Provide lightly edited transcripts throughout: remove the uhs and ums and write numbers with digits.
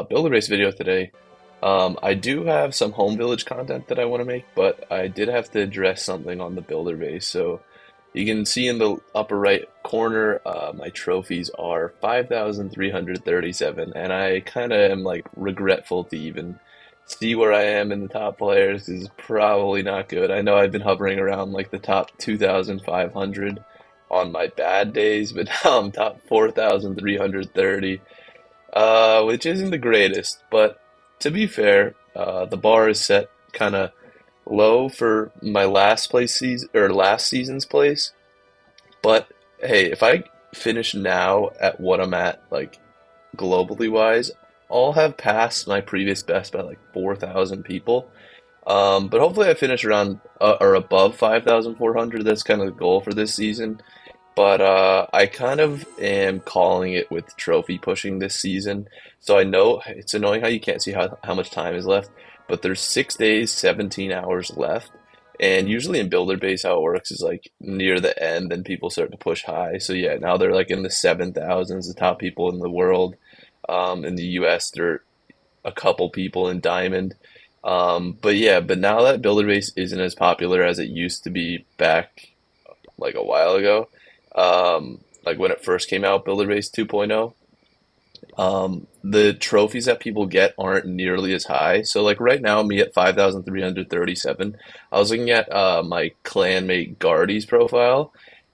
Builder Base video today. I do have some home village content that I want to make, but I did have to address something on the Builder Base. So you can see in the upper right corner, my trophies are 5,337, and I kind of am like regretful to even see where I am in the top players. This is probably not good. I know I've been hovering around like the top 2,500 on my bad days, but now I'm top 4,330, which isn't the greatest, but to be fair, the bar is set kind of low for my last place season or last season's place. But hey, if I finish now at what I'm at, like globally wise, I'll have passed my previous best by like 4,000 people. But hopefully I finish around or above 5,400. That's kind of the goal for this season. But I kind of am calling it with trophy pushing this season. So I know it's annoying how you can't see how much time is left, but there's 6 days, 17 hours left. And usually in Builder Base, how it works is like near the end, then people start to push high. So yeah, now they're like in the 7,000s, the top people in the world. In the US, there are a couple people in Diamond. But yeah, but now that Builder Base isn't as popular as it used to be back like a while ago, like when it first came out, Builder Base 2.0, the trophies that people get aren't nearly as high. So like right now, me at 5,337, I was looking at my clanmate Guardy's profile,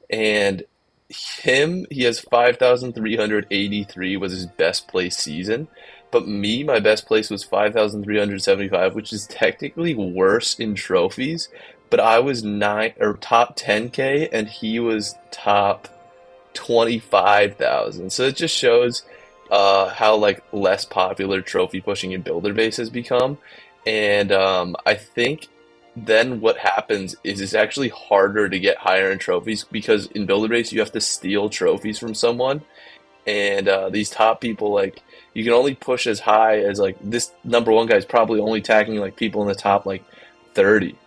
and he has 5,383 was his best place season. But me, my best place was 5,375, which is technically worse in trophies. But I was nine or top 10K, and he was top 25,000. So it just shows how like less popular trophy pushing in Builder Base has become. And I think then what happens is it's actually harder to get higher in trophies because in Builder Base you have to steal trophies from someone, and these top people, like, you can only push as high as like this number one guy is probably only tagging like people in the top like 30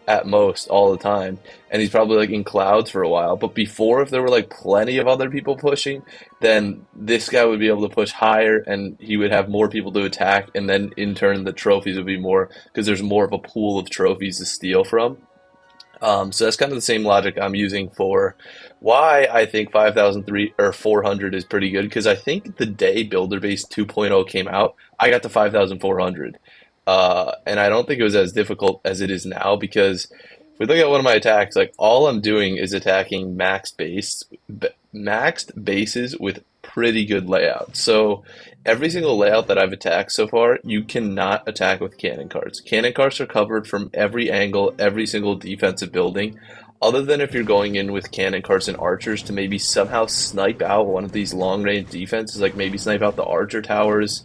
at most all the time, and he's probably like in clouds for a while. But before, if there were like plenty of other people pushing, then this guy would be able to push higher and he would have more people to attack, and then in turn the trophies would be more because there's more of a pool of trophies to steal from. So that's kind of the same logic I'm using for why I think 5,003 or 400 is pretty good, because I think the day Builder Base 2.0 came out, I got to 5,400. And I don't think it was as difficult as it is now, because if we look at one of my attacks, like all I'm doing is attacking maxed bases with pretty good layout. So every single layout that I've attacked so far, you cannot attack with cannon carts. Cannon carts are covered from every angle, every single defensive building, other than if you're going in with cannon carts and archers to maybe somehow snipe out one of these long range defenses, like maybe snipe out the archer towers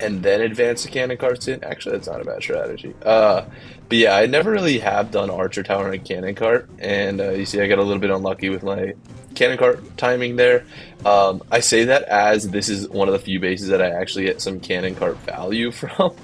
and then advance the cannon carts in. Actually, that's not a bad strategy. But yeah, I never really have done archer tower and cannon cart, and you see I got a little bit unlucky with my cannon cart timing there. I say that as this is one of the few bases that I actually get some cannon cart value from.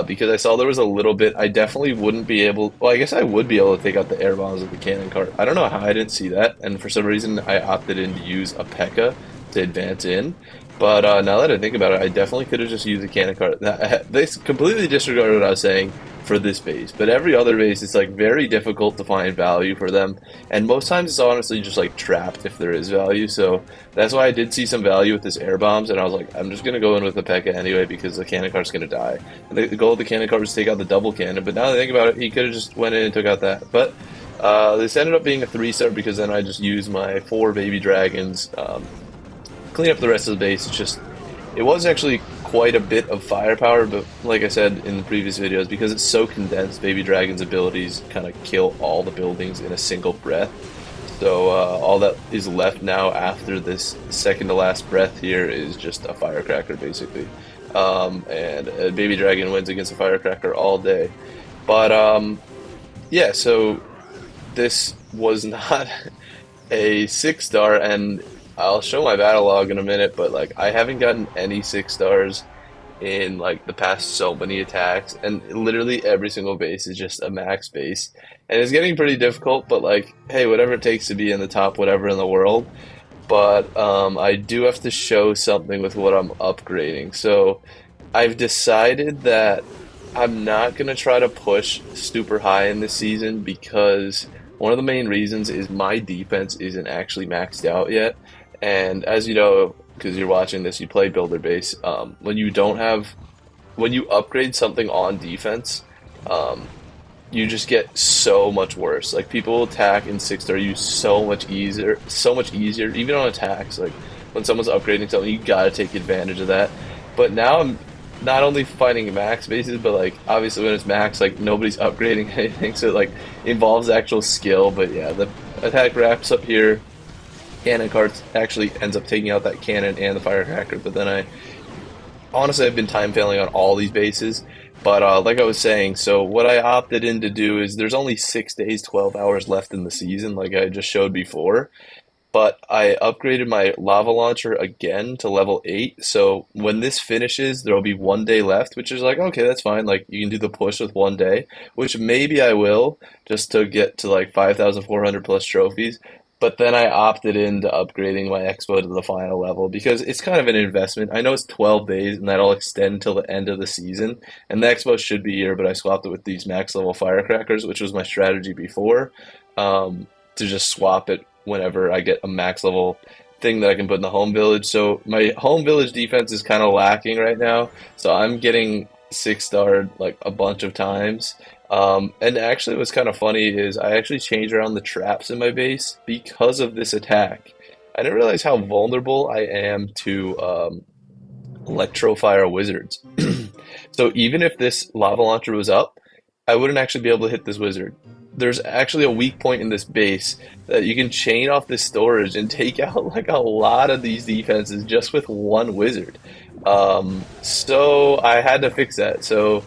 Because I saw there was a little bit, I definitely wouldn't be able, well, I guess I would be able to take out the air bombs with the cannon cart. I don't know how I didn't see that, and for some reason I opted in to use a P.E.K.K.A. to advance in. But now that I think about it, I definitely could have just used a cannon cart. They completely disregarded what I was saying for this base, but every other base, it's like very difficult to find value for them, and most times it's honestly just like trapped if there is value. So that's why I did see some value with this air bombs, and I was like, I'm just gonna go in with the P.E.K.K.A. anyway because the cannon cart's gonna die. And the goal of the cannon cart was to take out the double cannon, but now that I think about it, he could have just went in and took out that. But this ended up being a 3-star because then I just used my 4 baby dragons. Clean up the rest of the base. It's just, it was actually quite a bit of firepower, but like I said in the previous videos, because it's so condensed, Baby Dragon's abilities kind of kill all the buildings in a single breath. So all that is left now after this second to last breath here is just a firecracker, basically. And Baby Dragon wins against a firecracker all day. But yeah, so this was not a 6-star, and I'll show my battle log in a minute, but like I haven't gotten any 6-stars in like the past so many attacks, and literally every single base is just a max base, and it's getting pretty difficult. But like, hey, whatever it takes to be in the top whatever in the world. but I do have to show something with what I'm upgrading. So I've decided that I'm not going to try to push super high in this season because one of the main reasons is my defense isn't actually maxed out yet. And as you know, because you're watching this, you play Builder Base. When you upgrade something on defense, um, you just get so much worse. Like people will attack in 6-star you so much easier, even on attacks. Like when someone's upgrading something, you gotta take advantage of that. But now I'm not only fighting max bases, but like obviously when it's max, like nobody's upgrading anything, so it like involves actual skill. But yeah, the attack wraps up here. Cannon carts actually ends up taking out that cannon and the firecracker, but then I honestly, I've been time failing on all these bases, but like I was saying, so what I opted in to do is there's only 6 days, 12 hours left in the season, like I just showed before. But I upgraded my lava launcher again to level 8. So when this finishes, there'll be 1 day left, which is like, okay, that's fine. Like you can do the push with 1 day, which maybe I will just to get to like 5,400 plus trophies. But then I opted into upgrading my Expo to the final level because it's kind of an investment. I know it's 12 days and that'll extend till the end of the season. And the Expo should be here, but I swapped it with these max level firecrackers, which was my strategy before, to just swap it whenever I get a max level thing that I can put in the home village. So my home village defense is kind of lacking right now. So I'm getting 6-starred like a bunch of times. And actually, what's kind of funny is I actually changed around the traps in my base because of this attack. I didn't realize how vulnerable I am to Electrofire wizards. So even if this lava launcher was up, I wouldn't actually be able to hit this wizard. There's actually a weak point in this base that you can chain off this storage and take out like a lot of these defenses just with one wizard. So I had to fix that. So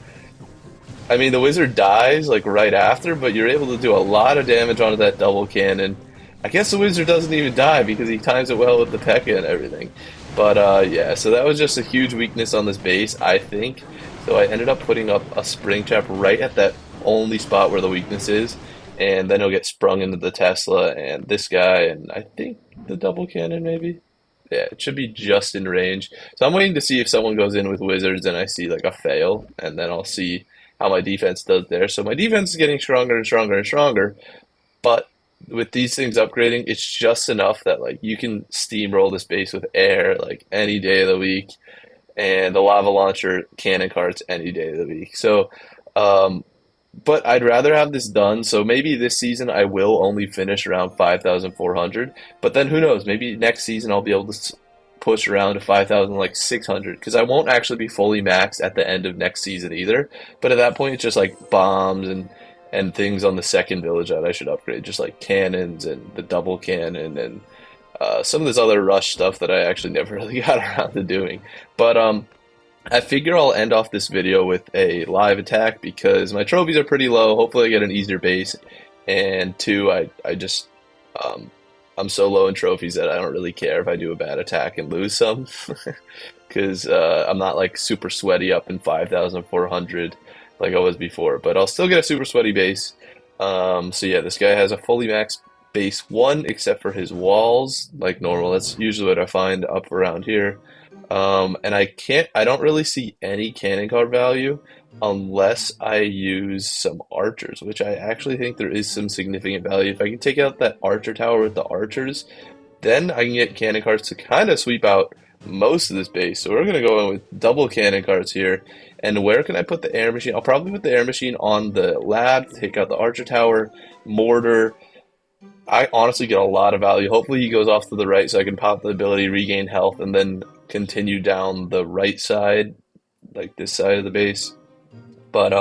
I mean, the wizard dies like right after, but you're able to do a lot of damage onto that double cannon. I guess the wizard doesn't even die because he times it well with the P.E.K.K.A. and everything. But yeah, so that was just a huge weakness on this base, I think. So I ended up putting up a spring trap right at that only spot where the weakness is, and then he'll get sprung into the Tesla and this guy, and I think the double cannon maybe. Yeah, it should be just in range. So I'm waiting to see if someone goes in with wizards and I see like a fail, and then I'll see how my defense does there. So my defense is getting stronger and stronger and stronger, but with these things upgrading, it's just enough that like you can steamroll this base with air like any day of the week, and the lava launcher cannon carts any day of the week. So, but I'd rather have this done. So maybe this season I will only finish around 5,400, but then who knows? Maybe next season I'll be able to push around to 5,000 like 600 because I won't actually be fully maxed at the end of next season either. But at that point, it's just like bombs and things on the second village that I should upgrade, just like cannons and the double cannon and some of this other rush stuff that I actually never really got around to doing. But I figure I'll end off this video with a live attack because my trophies are pretty low. Hopefully I get an easier base. And two, I just um, I'm so low in trophies that I don't really care if I do a bad attack and lose some. Because I'm not like super sweaty up in 5,400 like I was before. But I'll still get a super sweaty base. So yeah, this guy has a fully maxed base 1 except for his walls like normal. That's usually what I find up around here. And I don't really see any cannon card value unless I use some archers, which I actually think there is some significant value. If I can take out that archer tower with the archers, then I can get cannon cards to kind of sweep out most of this base. So we're going to go in with double cannon cards here. And where can I put the air machine? I'll probably put the air machine on the lab, take out the archer tower, mortar. I honestly get a lot of value. Hopefully he goes off to the right so I can pop the ability, regain health, and then continue down the right side, like this side of the base. But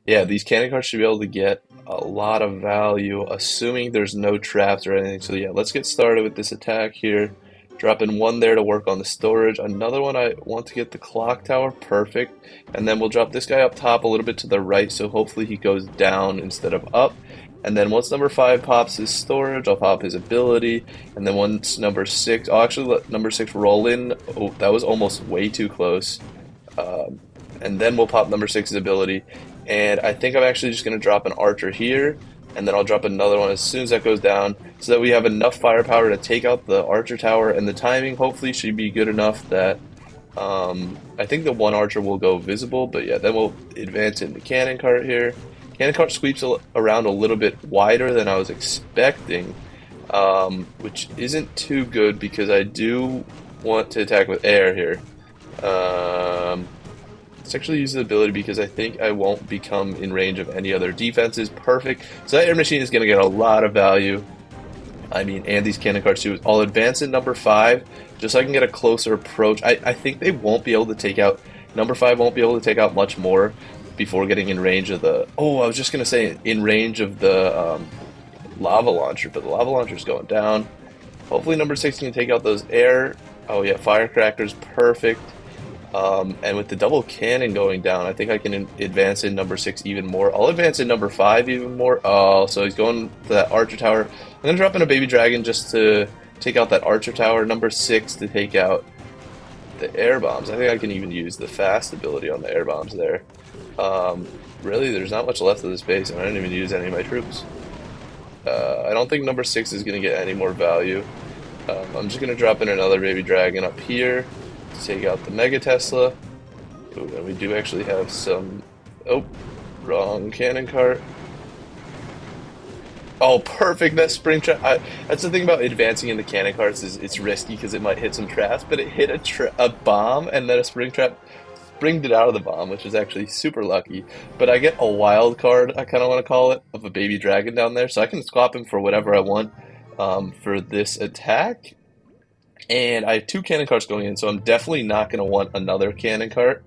yeah, these cannon cards should be able to get a lot of value, assuming there's no traps or anything. So yeah, let's get started with this attack here. Dropping 1 there to work on the storage. Another one I want to get the clock tower, perfect. And then we'll drop this guy up top a little bit to the right, so hopefully he goes down instead of up. And then once number 5 pops his storage, I'll pop his ability. And then once number 6, I'll actually let number 6 roll in. Oh, that was almost way too close. And then we'll pop number 6's ability. And I think I'm actually just going to drop an archer here and then I'll drop another one as soon as that goes down so that we have enough firepower to take out the archer tower, and the timing hopefully should be good enough that I think the one archer will go visible, but yeah, then we'll advance into cannon cart here. Cannon cart sweeps around a little bit wider than I was expecting, which isn't too good because I do want to attack with air here. Let's actually use the ability because I think I won't become in range of any other defenses. Perfect. So that air machine is going to get a lot of value. I mean, and these cannon carts too. I'll advance in number 5 just so I can get a closer approach. I think they won't be able to take out, number 5 won't be able to take out much more before getting in range of the, oh, I was just going to say in range of the lava launcher, but the lava launcher's going down. Hopefully number 6 can take out those air, oh yeah, firecrackers, perfect. And with the double cannon going down, I think I can advance in number 6 even more. I'll advance in number 5 even more. Oh, so he's going to that archer tower. I'm going to drop in a baby dragon just to take out that archer tower. Number 6 to take out the air bombs. I think I can even use the fast ability on the air bombs there. Really, there's not much left of this base, and I didn't even use any of my troops. I don't think number 6 is going to get any more value. I'm just going to drop in another baby dragon up here. Take out the Mega Tesla. Ooh, and we do actually have some. Oh, wrong cannon cart. Oh, perfect! That spring trap. That's the thing about advancing in the cannon carts is it's risky because it might hit some traps, but it hit a bomb, and then a spring trap springed it out of the bomb, which is actually super lucky. But I get a wild card, I kind of want to call it, of a baby dragon down there, so I can swap him for whatever I want for this attack. And I have 2 cannon carts going in, so I'm definitely not going to want another cannon cart.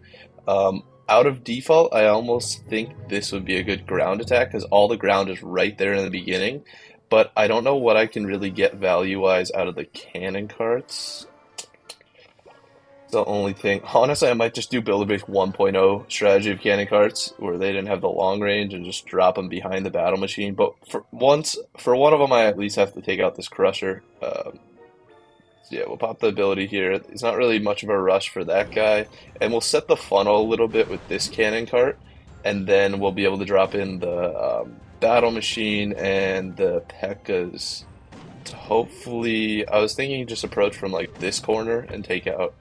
Out of default, I almost think this would be a good ground attack because all the ground is right there in the beginning. But I don't know what I can really get value-wise out of the cannon carts. The only thing, honestly, I might just do Builder-Base 1.0 strategy of cannon carts, where they didn't have the long range and just drop them behind the battle machine. But for one of them, I at least have to take out this crusher. Yeah, we'll pop the ability here. It's not really much of a rush for that guy. And we'll set the funnel a little bit with this cannon cart. And then we'll be able to drop in the battle machine and the P.E.K.K.A.s. To hopefully, I was thinking just approach from like this corner and take out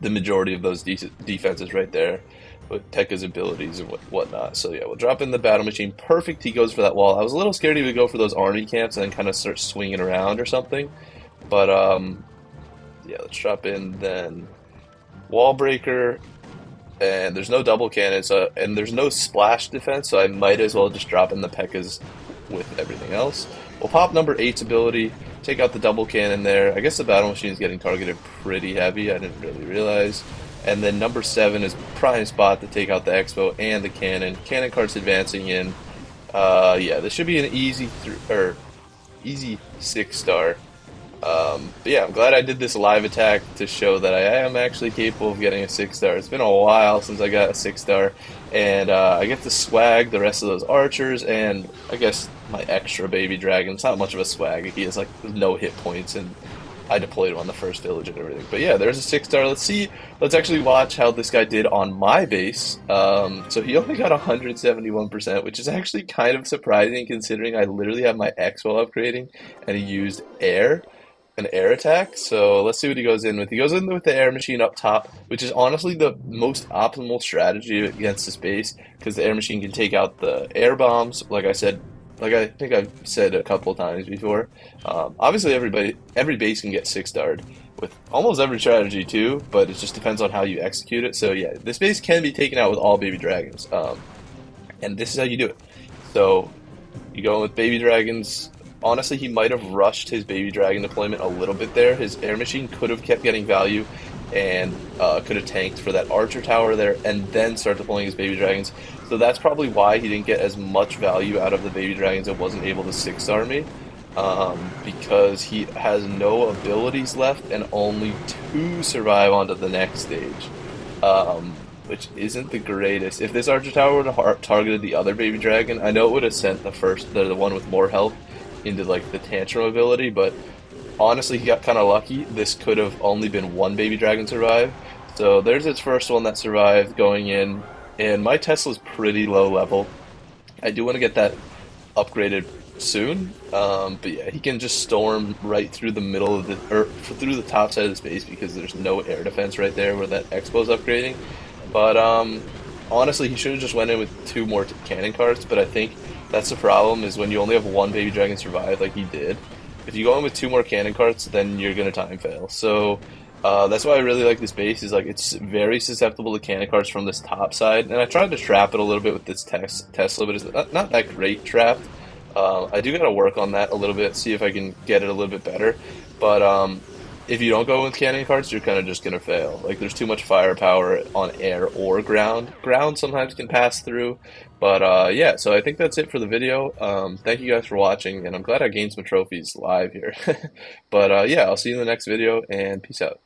the majority of those defenses right there with Tekka's abilities and whatnot. So yeah, we'll drop in the battle machine. Perfect, he goes for that wall. I was a little scared he would go for those army camps and then kind of start swinging around or something. But yeah, let's drop in then wall breaker, and there's no double cannon, so and there's no splash defense, so I might as well just drop in the P.E.K.K.A.s with everything else. We'll pop number 8's ability, take out the double cannon there. I guess the battle machine is getting targeted pretty heavy. I didn't really realize. And then number 7 is prime spot to take out the Expo and the cannon. Cannon cart's advancing in. Yeah, this should be an easy 6-star. But yeah, I'm glad I did this live attack to show that I am actually capable of getting a 6-star. It's been a while since I got a 6-star, and I get to swag the rest of those archers, and I guess my extra baby dragon. It's not much of a swag. He has like no hit points, and I deployed him on the first village and everything. But yeah, there's a 6-star. Let's actually watch how this guy did on my base. So he only got 171%, which is actually kind of surprising considering I literally have my Expo upgrading, and he used an air attack. So let's see what he goes in with. He goes in with the air machine up top, which is honestly the most optimal strategy against this base because the air machine can take out the air bombs. Like I said, like I think I've said a couple of times before. Obviously, every base can get 6-starred with almost every strategy too, but it just depends on how you execute it. So yeah, this base can be taken out with all baby dragons, and this is how you do it. So you go in with baby dragons. Honestly, he might have rushed his baby dragon deployment a little bit there. His air machine could have kept getting value and could have tanked for that archer tower there and then start deploying his baby dragons. So that's probably why he didn't get as much value out of the baby dragons and wasn't able to 6-star me. Because he has no abilities left and only 2 survive onto the next stage. Which isn't the greatest. If this archer tower would have targeted the other baby dragon, I know it would have sent the one with more health into like the tantrum ability, but honestly he got kind of lucky. This could have only been 1 baby dragon survive. So there's its first one that survived going in, and my Tesla's pretty low level. I do want to get that upgraded soon. But yeah, he can just storm right through the middle of the or through the top side of the space because there's no air defense right there where that Expo's upgrading. But honestly, he should have just went in with two more cannon carts. But I think that's the problem is when you only have one baby dragon survive like he did. If you go in with two more cannon carts, then you're gonna time fail. So that's why I really like this base. Is like it's very susceptible to cannon carts from this top side, and I tried to trap it a little bit with this Tesla, but it's not that great trapped. I do got to work on that a little bit, see if I can get it a little bit better. But if you don't go with cannon carts, you're kind of just gonna fail. Like there's too much firepower on air or ground. Ground sometimes can pass through, but yeah. So I think that's it for the video. Thank you guys for watching, and I'm glad I gained some trophies live here. But yeah, I'll see you in the next video, and peace out.